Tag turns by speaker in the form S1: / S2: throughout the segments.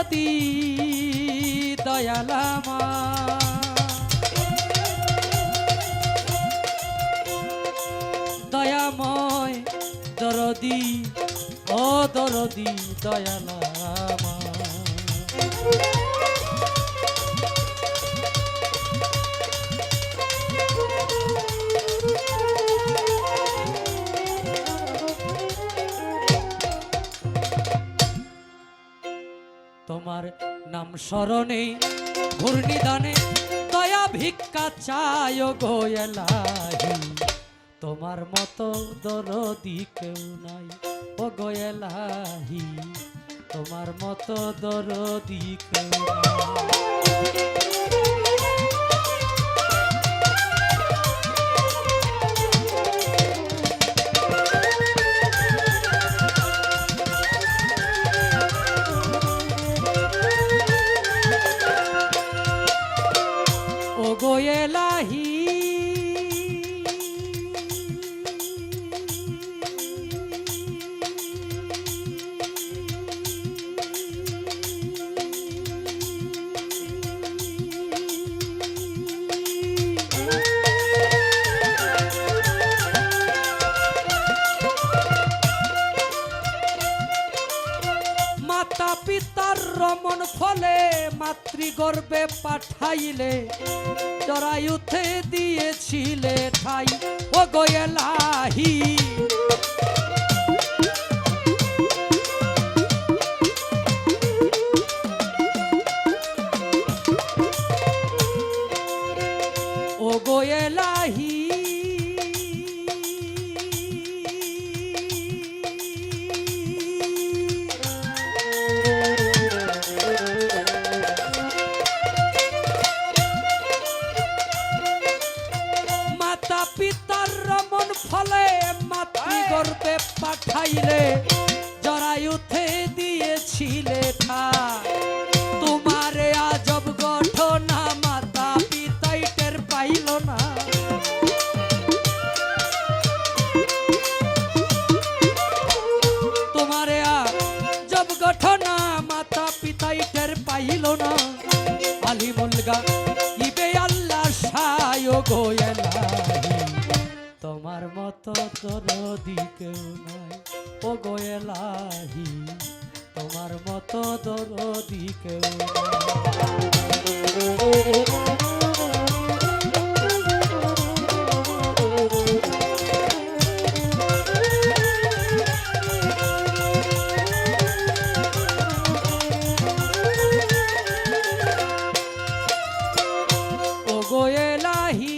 S1: দরদি দয়ালামা দয়াময় দরদি ও দরদি দয়ালামা তোমার নাম স্মরণে ঘূর্ণিদানে দয়া ভিক্ষা চায় গো এলাহি তোমার মতো দরদি কেউ নাই ও গো এলাহি তোমার মতো দরদি কেউ নাই গোয়েলাহি মাতা পিতার রমণ ফলে মাতৃগর্ভে পাঠাইলে জরায়ুতে দিয়েছিলে ঠাই ও গো এলাহি ও গো এলাহি পিতার রমণ ফলে মাতৃগর্ভে পাঠাইলে জরায়ুতে দিয়েছিলে ঠাই তোমারে আজব ঘটনা মাতা পিতাই টের পাইল না তোমারে আজব ঘটনা মাতা পিতাই টের পাইল না আলিমুলগা ইবে আল্লাহ সায় গো এলাহি তোমার মতো দরদি কেউ নাই ও গো এলাহি তোমার মতো দরদি কেউ ও গো এলাহি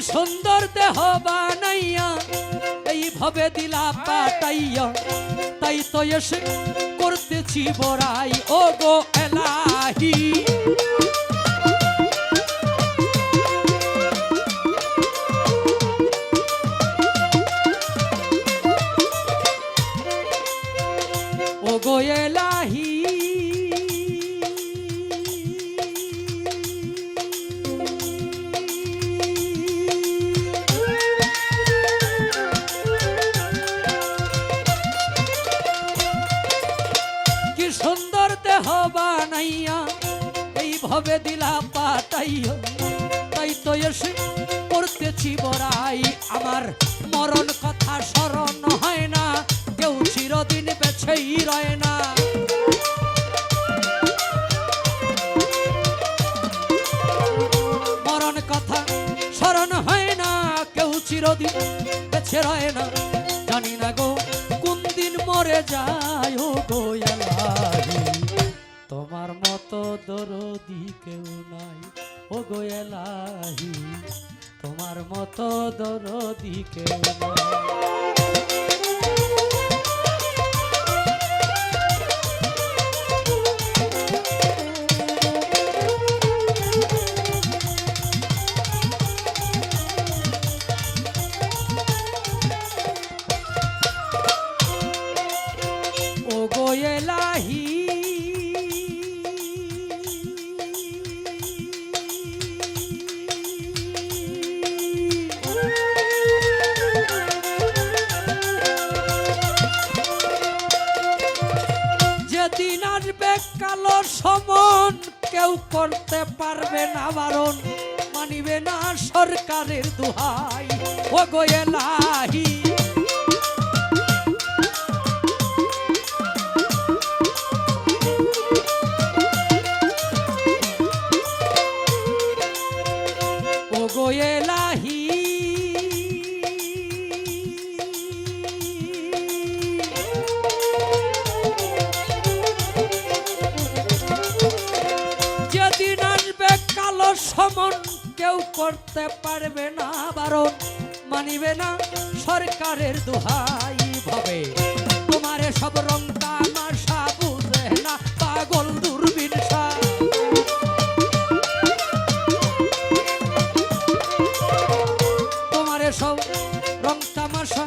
S1: সুন্দর দেহ বানাইয়া এইভাবে দিলা পাটাইয়া তাই তো এসে করতেছি বড়াই ও গো এলাহি ও গো এলাহি সুন্দর দেহ বানাইয়া এইভাবে দিলা পাটাইয়া তাই তো এসে করতেছি বড়াই আমার মরণ কথা স্মরণ হয় না কেউ চিরদিন বেছেই রয় না মরণ কথা স্মরণ হয় না কেউ চিরদিন বেছে রয় না জানি না গো কোন দিন মরে যায় ও গো এলাহি তোমার মতো দরদি কেউ নাই ও গো এলাহি তোমার মতো দরদি কেউ নাই এলাহি যেদিন আসবে কালো সমন কেউ করতে পারবে না বারণ মানিবে না সরকারের দোহাই ও গো এলাহি ও গো এলাহি যেদিন আসবে কালো সমন কেউ করতে পারবে না বারণ মানিবে না সরকারের দোহাই ভাবে তোমার সব রং তামাশা বুঝে না পাগল দূরবীন তোমার সব রং তামাশা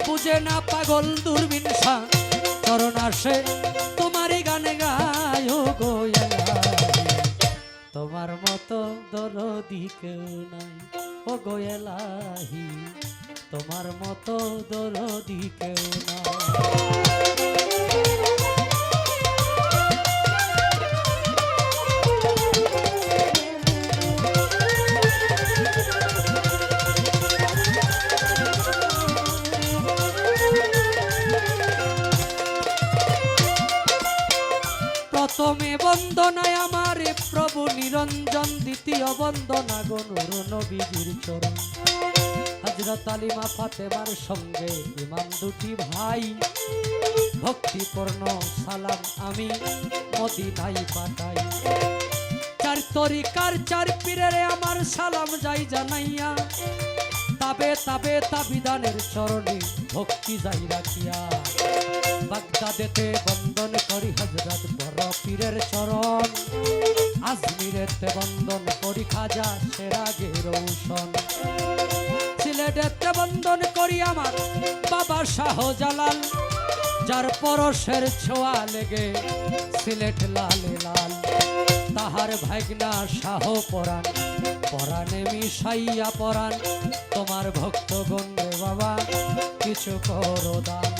S1: বুঝে না পাগল দূরবীন চরণ আসে তোমারই গানে গায় গো তোমার মতো দরদি কেউ নাই ও গো এলাহি তোমার মতো দরদি কেউ নাই প্রথমে বন্দনায় আমার প্রভু নিরঞ্জন দ্বিতীয় বন্দনা গনুর নবীজির চরণ হযরত আলিমা ফাতেমার সঙ্গে ইমাম দুটি ভাই ভক্তিপূর্ণ সালাম আমি মদিনায় পাঠাই চার তরিকার চার পীরের আমার সালাম যাই জানাইয়া তাবে তাবে তাবিদানের চরণে ভক্তি যাই রাখিয়া বাগদাদেতে বন্দন করি হযরত বড় পীরের চরণ আজমিরেতে বন্দন করি খাজা সেরাগে রৌশন সিলেটেতে বন্দন করি আমার বাবা শাহজালাল যার পরশের ছোঁয়া লেগে সিলেট লালে লাল তাহার ভাগনা শাহ পরাণ পরাণে মিশাইয়া পরাণ তোমার ভক্তগণ রে বাবা কিছু করো দান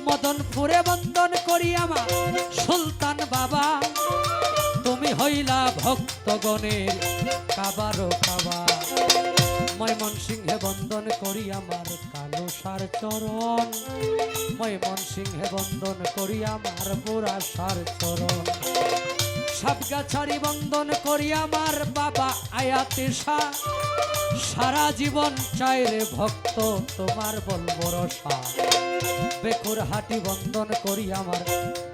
S1: মদনপুরে বন্দন করি আমার সুলতান বাবা তুমি হইলা ভক্তগণের কাবারো কাবা ময়মনসিংহে বন্দন করি আমার কালো সার চরণ ময়মনসিংহে বন্দন করি আমার বুড়া সার চরণ সাবগাছারি বন্দন করি আমার বাবা আয়াতে শাহ সারা জীবন চাইরে ভক্ত তোমার বলবো রসা বেকুর হাটি বন্দন করি আমার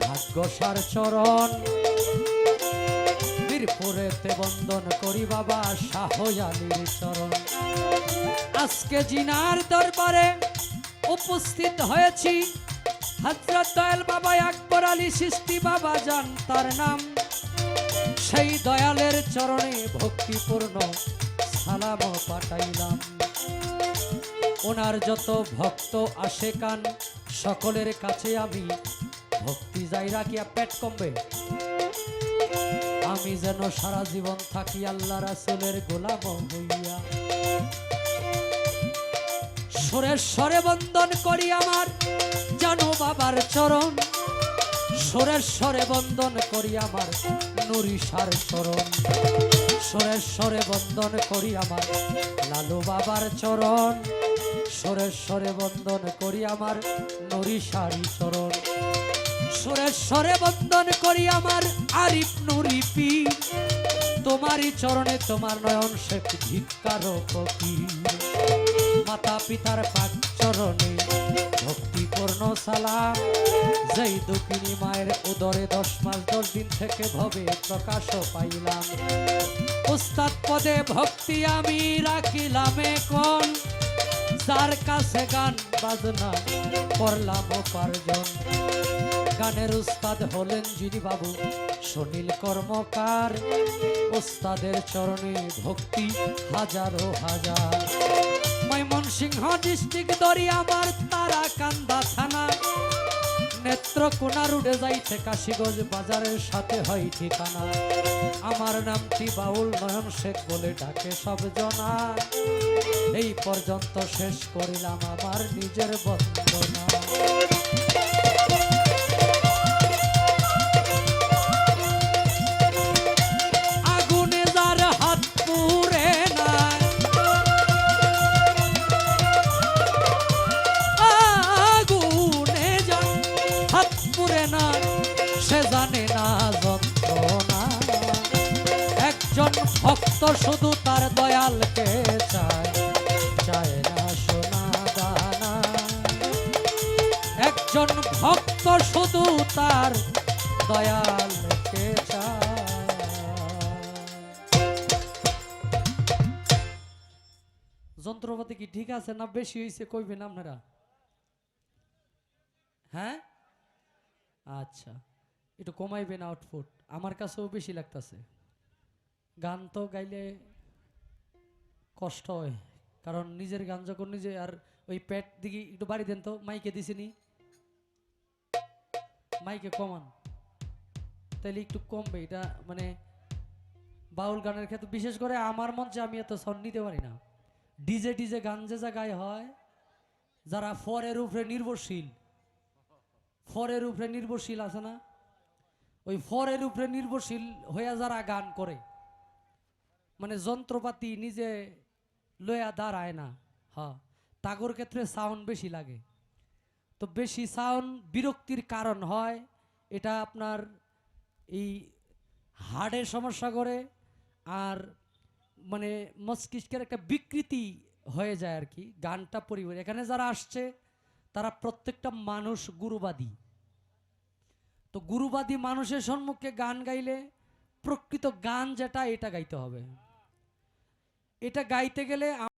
S1: ভাগ্যসার চরণ বীরপুরেতে বন্দন করি বাবা শাহ আলীর চরণ আজকে জিনার দরবারে উপস্থিত হয়েছি হযরত দয়াল বাবা আকবর আলী চিশতি বাবা জান তার নাম সেই দয়ালের চরণে ভক্তিপূর্ণ সালাম পাঠাইলাম ওনার যত ভক্ত আশেকান সকলের কাছে আমি ভক্তি যাই রাখিয়া পেট কমবে আমি যেন সারা জীবন থাকি আল্লাহ রাসূলের গোলাম হইয়া সুরেশ্বরে বন্দন করি আমার জানো বাবার চরণ সুরেশ্বরে বন্দন করি আমার নুরিশার চরণ সুরেশ্বরে বন্দন করি আমার লালু বাবার চরণ সুরেশ্বরে বন্দন করি আমার নুরিশারি চরণ সুরেশ্বরে বন্দন করি আমার আরিফ নুরি পীর তোমারই চরণে তোমার নয়ন শেখ ধিক্কার ফকির মাতা পিতার পাক চরণে ভক্তিপূর্ণ সালাম যেই দুঃখিনী মায়ের উদরে 10 মাস 10 দিন থেকে ভবে প্রকাশ পাইলাম উস্তাদ পদে ভক্তি আমি রাখিলাম এখন যার কাছে গান বাজনা করলাম উপার্জন গানের উস্তাদ হলেন যিনি বাবু সুনীল কর্মকার উস্তাদের চরণে ভক্তি হাজারো হাজার ময়মনসিংহ ডিস্ট্রিক্ট দরি আমার তারাকান্দা থানা নেত্রকোনা রুটে যাইতে কাশীগঞ্জ বাজারের সাথে হয় ঠিকানা। আমার নামটি বাউল নয়ন শেখ বলে ডাকে সব জনা। এই পর্যন্ত শেষ করিলাম আমার নিজের বন্দনা। আগুনে যার হাত পুড়ে না, আগুনে যার হাত পুড়ে না, সে জানে না যন্ত্রণা। একজন ভক্ত শুধু তার দয়ালকে চায়, চায় না সোনা দানা। একজন ভক্ত শুধু তার দয়ালকে চায়। যন্ত্রপাতি কি ঠিক আছে না বেশি হয়েছে কইবেন আপনারা? হ্যাঁ আচ্ছা, একটু কমাইবেন আউটপুট, আমার কাছেও বেশি লাগতেছে। গান তো গাইলে কষ্ট হয়, কারণ নিজের গান যখন নিজে, আর ওই পেট দিকে একটু বাড়ি দেন তো, মাইকে দিছিনি, মাইকে কমান তাইলে একটু কমবে। এটা মানে বাউল গানের ক্ষেত্রে বিশেষ করে আমার মঞ্চে আমি এত সাউন্ড নিতে পারি না। ডিজে ডিজে গান যে জায়গায় হয়, যারা ফরের উপরে নির্ভরশীল, ফরের উপরে নির্ভরশীল আছে না, ওই ফরের উপরে নির্ভরশীল হইয়া যারা গান করে, মানে যন্ত্রপাতি নিজে লয়া দাঁড়ায় না, হ্যাঁ, তাগর ক্ষেত্রে সাউন্ড বেশি লাগে। তো বেশি সাউন্ড বিরক্তির কারণ হয়, এটা আপনার এই হার্টের সমস্যা করে, আর মানে মস্তিষ্কের একটা বিকৃতি হয়ে যায় আর কি। গানটা পরিবার এখানে যারা আসছে তারা প্রত্যেকটা মানুষ গুরুবাদী। তো গুরুবাদী মানুষের সম্মুখে গান গাইলে প্রকৃত গান যেটা এটা গাইতে হবে। এটা গাইতে গেলে